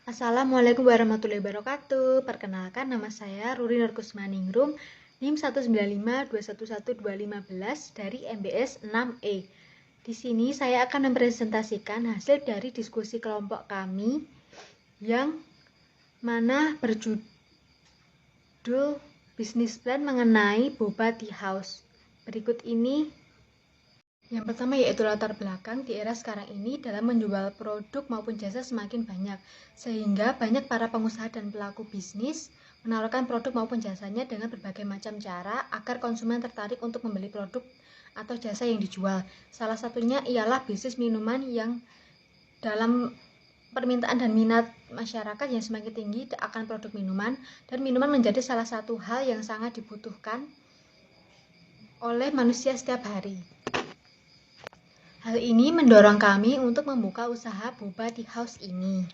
Assalamualaikum warahmatullahi wabarakatuh. Perkenalkan, nama saya Ruri Nurkusmaningrum, NIM 195211215 dari MBS 6E. Di sini saya akan mempresentasikan hasil dari diskusi kelompok kami yang mana berjudul Business Plan mengenai Boba Tea House. Berikut ini yang pertama yaitu latar belakang di era sekarang ini dalam menjual produk maupun jasa semakin banyak, sehingga banyak para pengusaha dan pelaku bisnis menawarkan produk maupun jasanya dengan berbagai macam cara agar konsumen tertarik untuk membeli produk atau jasa yang dijual. Salah satunya ialah bisnis minuman yang dalam permintaan dan minat masyarakat yang semakin tinggi akan produk minuman, dan minuman menjadi salah satu hal yang sangat dibutuhkan oleh manusia setiap hari. Hal ini mendorong kami untuk membuka usaha Boba Tea House ini.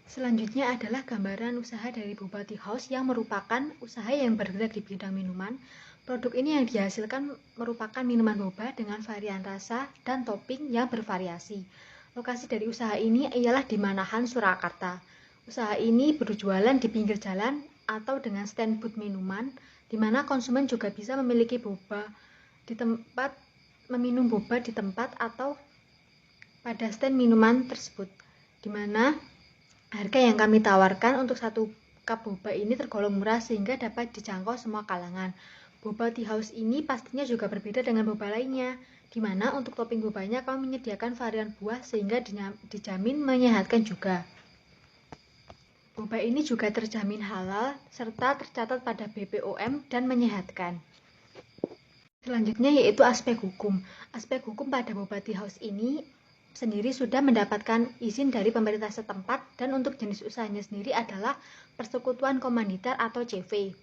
Selanjutnya adalah gambaran usaha dari Boba Tea House yang merupakan usaha yang bergerak di bidang minuman. Produk ini yang dihasilkan merupakan minuman boba dengan varian rasa dan topping yang bervariasi. Lokasi dari usaha ini ialah di Manahan, Surakarta. Usaha ini berjualan di pinggir jalan atau dengan stand booth minuman, di mana konsumen juga bisa memiliki boba di tempat meminum boba di tempat atau pada stand minuman tersebut, di mana harga yang kami tawarkan untuk satu cup boba ini tergolong murah sehingga dapat dijangkau semua kalangan. Boba Tea House ini pastinya juga berbeda dengan boba lainnya, di mana untuk topping bobanya kami menyediakan varian buah sehingga dijamin menyehatkan juga. Boba ini juga terjamin halal serta tercatat pada BPOM dan menyehatkan. Selanjutnya yaitu aspek hukum. Aspek hukum pada Boba Tea House ini sendiri sudah mendapatkan izin dari pemerintah setempat, dan untuk jenis usahanya sendiri adalah persekutuan komanditar atau CV,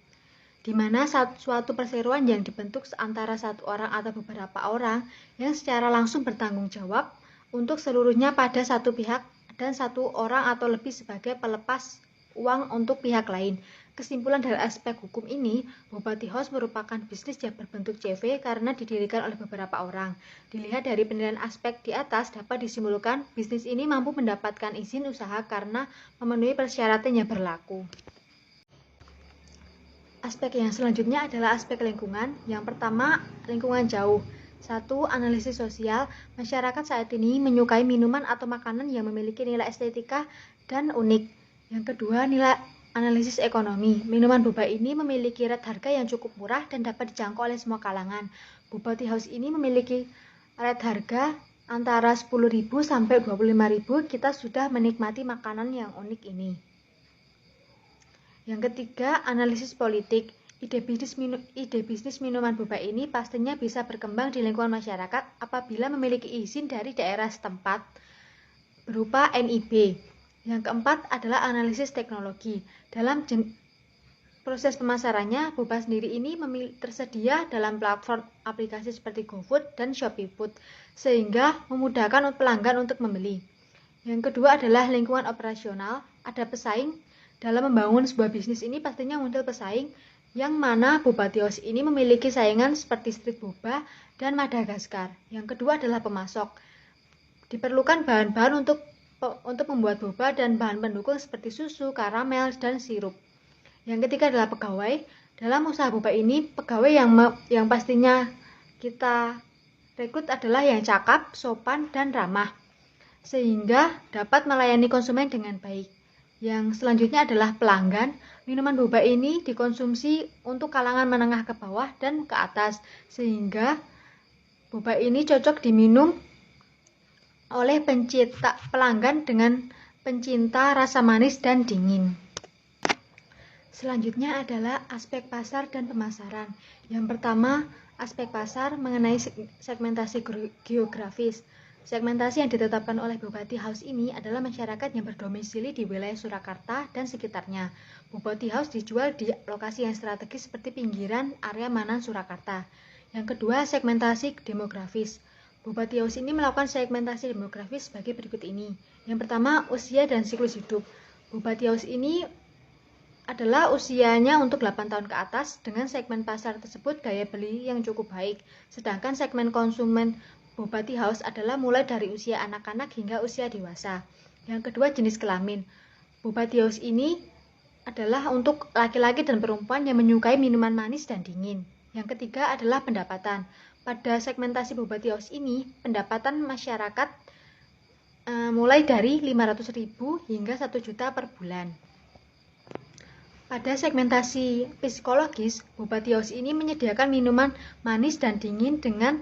di mana suatu perseroan yang dibentuk antara satu orang atau beberapa orang yang secara langsung bertanggung jawab untuk seluruhnya pada satu pihak dan satu orang atau lebih sebagai pelepas uang untuk pihak lain. Kesimpulan dari aspek hukum ini, Boba Tea House merupakan bisnis yang berbentuk CV karena didirikan oleh beberapa orang. Dilihat dari penilaian aspek di atas, dapat disimpulkan bisnis ini mampu mendapatkan izin usaha karena memenuhi persyaratan yang berlaku. Aspek yang selanjutnya adalah aspek lingkungan. Yang pertama, lingkungan jauh. 1. Analisis sosial. Masyarakat saat ini menyukai minuman atau makanan yang memiliki nilai estetika dan unik. Yang kedua, nilai analisis ekonomi. Minuman boba ini memiliki rate harga yang cukup murah dan dapat dijangkau oleh semua kalangan. Boba Tea House ini memiliki rate harga antara 10.000 sampai 25.000. Kita sudah menikmati makanan yang unik ini. Yang ketiga, analisis politik. Ide bisnis minuman boba ini pastinya bisa berkembang di lingkungan masyarakat apabila memiliki izin dari daerah setempat berupa NIB. Yang keempat adalah analisis teknologi. Dalam proses pemasarannya, boba sendiri ini tersedia dalam platform aplikasi seperti GoFood dan ShopeeFood, sehingga memudahkan pelanggan untuk membeli. Yang kedua adalah lingkungan operasional. Ada pesaing. Dalam membangun sebuah bisnis ini pastinya muncul pesaing, yang mana Boba Tea House ini memiliki saingan seperti Street Boba dan Madagaskar. Yang kedua adalah pemasok. Diperlukan bahan-bahan untuk membuat boba dan bahan pendukung seperti susu, karamel, dan sirup. Yang ketiga adalah pegawai. Dalam usaha boba ini, pegawai yang pastinya kita rekrut adalah yang cakap, sopan, dan ramah, sehingga dapat melayani konsumen dengan baik. Yang selanjutnya adalah pelanggan. Minuman boba ini dikonsumsi untuk kalangan menengah ke bawah dan ke atas, sehingga boba ini cocok diminum oleh pelanggan dengan pencinta rasa manis dan dingin. Selanjutnya adalah aspek pasar dan pemasaran. Yang pertama, aspek pasar mengenai segmentasi geografis. Segmentasi yang ditetapkan oleh Boba Tea House ini adalah masyarakat yang berdomisili di wilayah Surakarta dan sekitarnya. Boba Tea House dijual di lokasi yang strategis seperti pinggiran area Manan, Surakarta. Yang kedua, segmentasi demografis. Boba Tea House ini melakukan segmentasi demografis sebagai berikut ini. Yang pertama, usia dan siklus hidup. Boba Tea House ini adalah usianya untuk 8 tahun ke atas, dengan segmen pasar tersebut daya beli yang cukup baik. Sedangkan segmen konsumen Boba Tea House adalah mulai dari usia anak-anak hingga usia dewasa. Yang kedua, jenis kelamin. Boba tea house ini adalah untuk laki-laki dan perempuan yang menyukai minuman manis dan dingin. Yang ketiga adalah pendapatan. Pada segmentasi boba tea house ini, pendapatan masyarakat mulai dari 500.000 hingga 1 juta per bulan. Pada segmentasi psikologis, boba tea house ini menyediakan minuman manis dan dingin dengan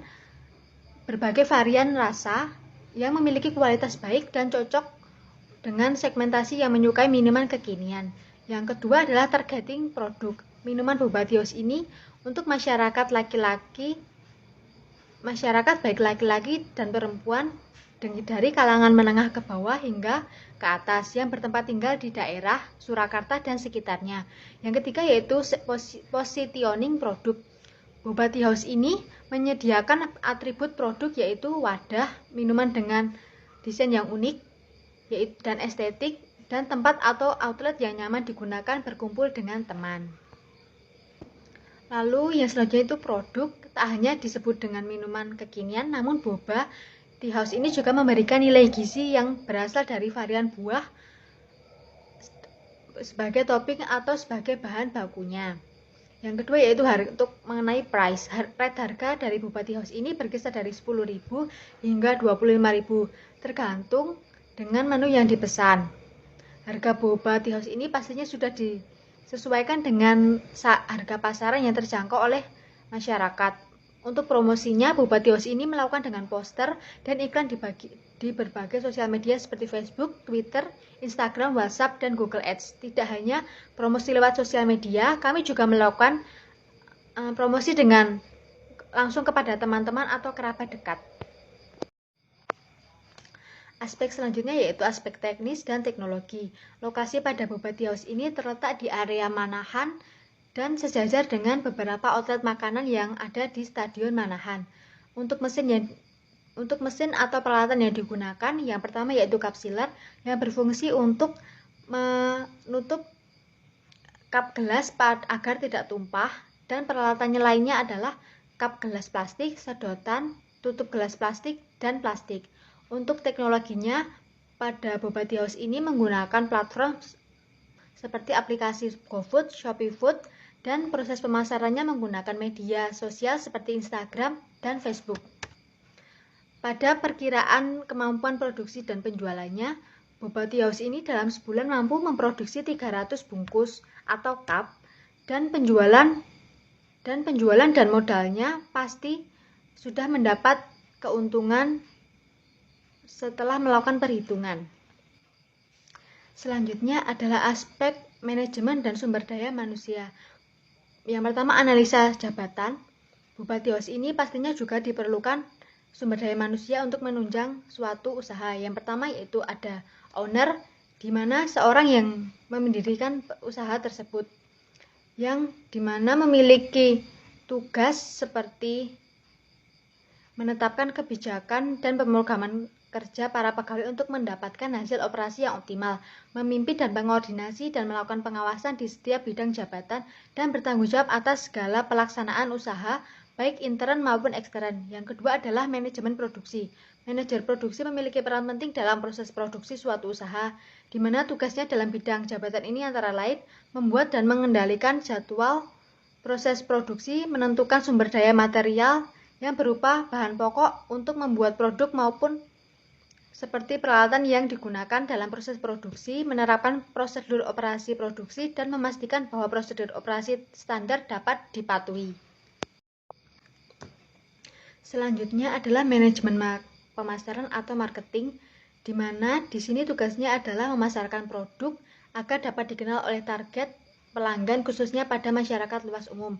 berbagai varian rasa yang memiliki kualitas baik dan cocok dengan segmentasi yang menyukai minuman kekinian. Yang kedua adalah targeting produk. Minuman boba tea house ini untuk masyarakat baik laki-laki dan perempuan dari kalangan menengah ke bawah hingga ke atas yang bertempat tinggal di daerah Surakarta dan sekitarnya. Yang ketiga yaitu positioning produk. Boba tea house ini menyediakan atribut produk yaitu wadah minuman dengan desain yang unik dan estetik, dan tempat atau outlet yang nyaman digunakan berkumpul dengan teman. Lalu yang selanjutnya itu produk, tak hanya disebut dengan minuman kekinian, namun boba tea house ini juga memberikan nilai gizi yang berasal dari varian buah sebagai topping atau sebagai bahan bakunya. Yang kedua yaitu untuk mengenai price. Rate harga dari boba tea house ini berkisar dari 10.000 hingga 25.000 tergantung dengan menu yang dipesan. Harga boba tea house ini pastinya sudah disesuaikan dengan harga pasaran yang terjangkau oleh masyarakat. Untuk promosinya, boba tea house ini melakukan dengan poster dan iklan di berbagai sosial media seperti Facebook, Twitter, Instagram, WhatsApp, dan Google Ads. Tidak hanya promosi lewat sosial media, kami juga melakukan promosi dengan langsung kepada teman-teman atau kerabat dekat. Aspek selanjutnya yaitu aspek teknis dan teknologi. Lokasi pada boba tea house ini terletak di area Manahan dan sejajar dengan beberapa outlet makanan yang ada di Stadion Manahan. Untuk mesin atau peralatan yang digunakan, yang pertama yaitu cup sealer yang berfungsi untuk menutup cup gelas agar tidak tumpah, dan peralatannya lainnya adalah cup gelas plastik, sedotan, tutup gelas plastik, dan plastik. Untuk teknologinya, pada boba tea house ini menggunakan platform seperti aplikasi GoFood, Shopee Food, dan proses pemasarannya menggunakan media sosial seperti Instagram dan Facebook. Pada perkiraan kemampuan produksi dan penjualannya, boba tea house ini dalam sebulan mampu memproduksi 300 bungkus atau cup, dan penjualan dan modalnya pasti sudah mendapat keuntungan setelah melakukan perhitungan. Selanjutnya adalah aspek manajemen dan sumber daya manusia. Yang pertama, analisa jabatan. Boba tea house ini pastinya juga diperlukan sumber daya manusia untuk menunjang suatu usaha. Yang pertama yaitu ada owner, di mana seorang yang mendirikan usaha tersebut, yang dimana memiliki tugas seperti menetapkan kebijakan dan pemrograman kerja para pegawai untuk mendapatkan hasil operasi yang optimal, memimpin dan mengkoordinasi dan melakukan pengawasan di setiap bidang jabatan, dan bertanggung jawab atas segala pelaksanaan usaha, baik intern maupun ekstern. Yang kedua adalah manajemen produksi. Manajer produksi memiliki peran penting dalam proses produksi suatu usaha, di mana tugasnya dalam bidang jabatan ini antara lain membuat dan mengendalikan jadwal proses produksi, menentukan sumber daya material yang berupa bahan pokok untuk membuat produk maupun seperti peralatan yang digunakan dalam proses produksi, menerapkan prosedur operasi produksi, dan memastikan bahwa prosedur operasi standar dapat dipatuhi. Selanjutnya adalah manajemen pemasaran atau marketing, di mana di sini tugasnya adalah memasarkan produk agar dapat dikenal oleh target pelanggan, khususnya pada masyarakat luas umum,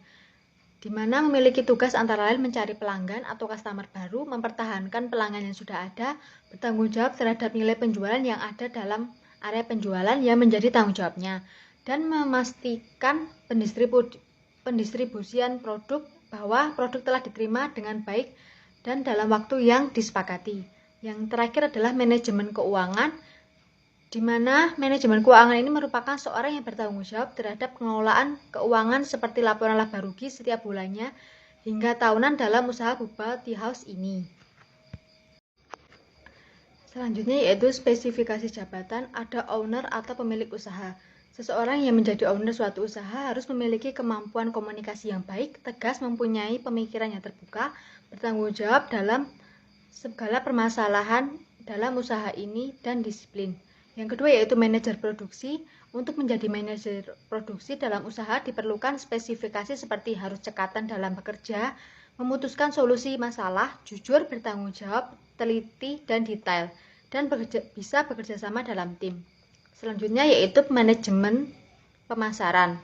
di mana memiliki tugas antara lain mencari pelanggan atau customer baru, mempertahankan pelanggan yang sudah ada, bertanggung jawab terhadap nilai penjualan yang ada dalam area penjualan yang menjadi tanggung jawabnya, dan memastikan pendistribusian produk bahwa produk telah diterima dengan baik dan dalam waktu yang disepakati. Yang terakhir adalah manajemen keuangan, di mana manajemen keuangan ini merupakan seorang yang bertanggung jawab terhadap pengelolaan keuangan seperti laporan laba rugi setiap bulannya hingga tahunan dalam usaha boba tea house ini. Selanjutnya yaitu spesifikasi jabatan. Ada owner atau pemilik usaha. Seseorang yang menjadi owner suatu usaha harus memiliki kemampuan komunikasi yang baik, tegas, mempunyai pemikiran yang terbuka, bertanggung jawab dalam segala permasalahan dalam usaha ini, dan disiplin. Yang kedua yaitu manajer produksi. Untuk menjadi manajer produksi dalam usaha diperlukan spesifikasi seperti harus cekatan dalam bekerja, memutuskan solusi masalah, jujur, bertanggung jawab, teliti, dan detail, dan bisa bekerja sama dalam tim. Selanjutnya yaitu manajemen pemasaran.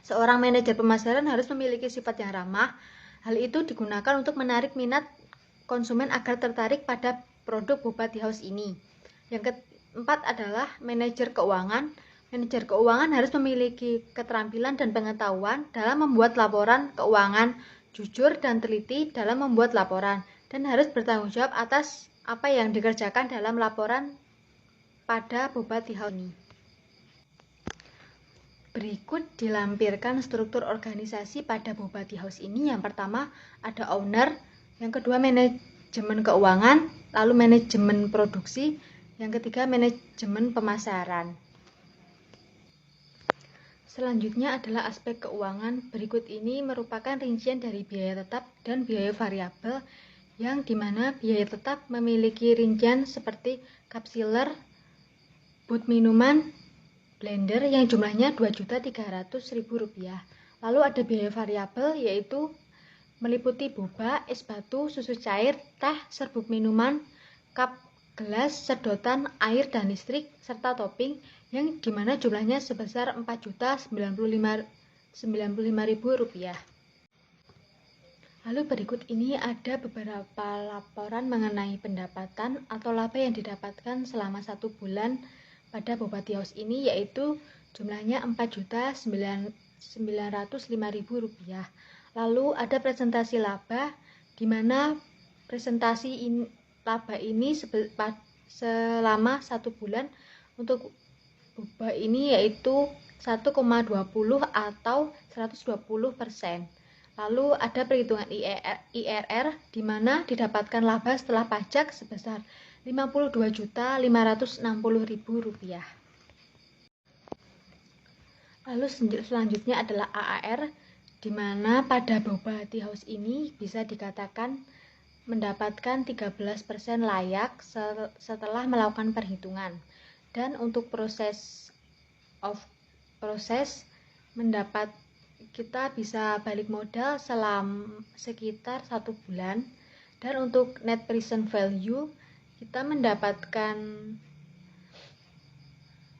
Seorang manajer pemasaran harus memiliki sifat yang ramah. Hal itu digunakan untuk menarik minat konsumen agar tertarik pada produk boba tea house ini. Yang keempat adalah manajer keuangan. Manajer keuangan harus memiliki keterampilan dan pengetahuan dalam membuat laporan keuangan, jujur dan teliti dalam membuat laporan, dan harus bertanggung jawab atas apa yang dikerjakan dalam laporan pada boba tea house ini. Berikut dilampirkan struktur organisasi pada boba tea house ini. Yang pertama ada owner, yang kedua manajemen keuangan, lalu manajemen produksi, yang ketiga manajemen pemasaran. Selanjutnya adalah aspek keuangan. Berikut ini merupakan rincian dari biaya tetap dan biaya variabel, yang dimana biaya tetap memiliki rincian seperti cup-sealer, booth minuman, blender yang jumlahnya Rp2.300.000. Lalu ada biaya variabel yaitu meliputi boba, es batu, susu cair, teh, serbuk minuman, cup, gelas, sedotan, air, dan listrik, serta topping yang dimana jumlahnya sebesar Rp4.095.000. Lalu berikut ini ada beberapa laporan mengenai pendapatan atau laba yang didapatkan selama 1 bulan pada boba tea house ini, yaitu jumlahnya Rp4.905.000. Lalu ada presentasi laba, di mana presentasi laba ini selama 1 bulan untuk boba ini yaitu 1,20 atau 120%. Lalu ada perhitungan IRR, di mana didapatkan laba setelah pajak sebesar Rp52.560.000. Lalu selanjutnya adalah AAR, di mana pada boba tea house ini bisa dikatakan mendapatkan 13% layak setelah melakukan perhitungan. Dan untuk proses kita bisa balik modal selama sekitar 1 bulan. Dan untuk net present value kita mendapatkan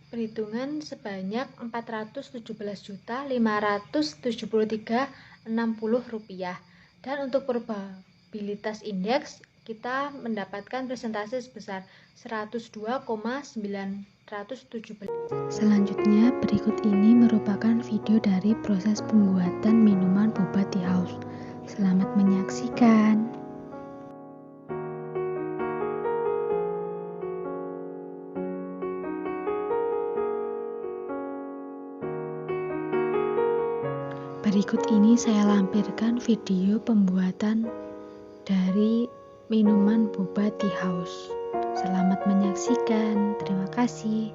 perhitungan sebanyak Rp14.573.60. Dan untuk probabilitas indeks kita mendapatkan presentase sebesar 102,917. Selanjutnya, berikut ini merupakan video dari proses pembuatan minuman boba tea house. Selamat menyaksikan. Berikut ini saya lampirkan video pembuatan dari minuman boba tea house. Selamat menyaksikan. Terima kasih.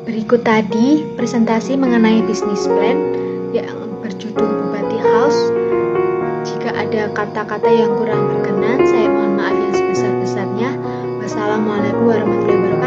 Berikut tadi presentasi mengenai bisnis plan yang berjudul boba tea house. Jika ada kata-kata yang kurang berkenan, saya mohon maaf yang sebesar-besarnya. Wassalamualaikum warahmatullahi wabarakatuh.